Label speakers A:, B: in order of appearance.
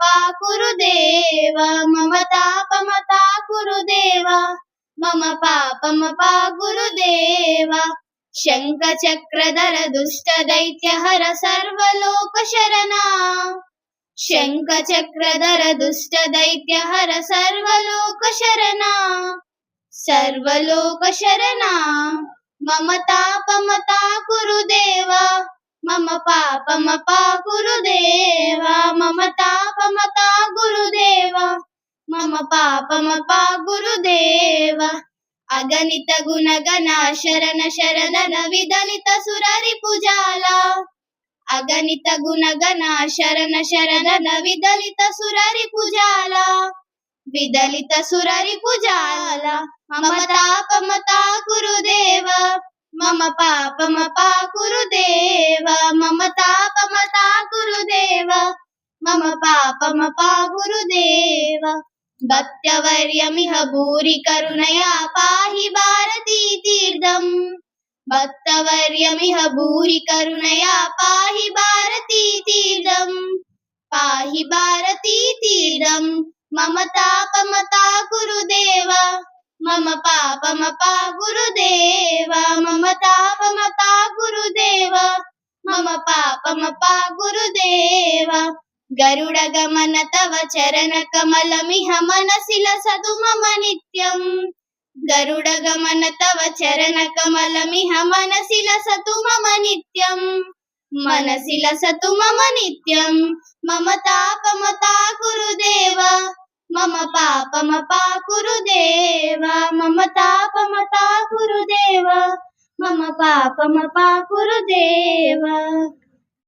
A: पाकुरु देव मम तापमपाकुरु देव मम पापम पाकुरु देव शङ्खचक्रधर दुष्टदैत्यहर सर्वलोकशरणा शङ्खचक्रधर दुष्टदैत्यहर सर्वलोकशरणा सर्वलोकशरणा मम तापम पाकुरु देव मम पापम पाकुरु देव मम तापम पाकुरु देव मम पापम पाकुरु देव अगणित गुणगण शरण शरणन विदलित सुररिपुजाला अगणित गुणगण शरण शरणन विदलित सुररिपुजाला विदलित सुररिपुजाला मम तापम पाकुरु देव मम पापम पाकुरु देव मम तापम पाकुरु देव मम पापम पाकुरु देव भक्तवर्यमिह भूरि करुणया पाहि भारती तीर्थम् भक्तवर्यमिह भूरि करुणया पाहि भारती तीर्थम् पाहि भारती तीर्थम् मम तापम पाकुरु देव मम पापम पाकुरु देव मम तापम पाकुरु देव मम पापम पाकुरु देव गरुडगमन तव चरण कमलमिह मनसि लसतु मम नित्यम् गरुडगमन तव चरण कमलमिह मनसि लसतु मम नित्यम् मनसि लसतु मम नित्यम् मम तापम पाकुरु देव मम पापम पाकुरु देव मम तापम पाकुरु देव मम पापम पाकुरु देव।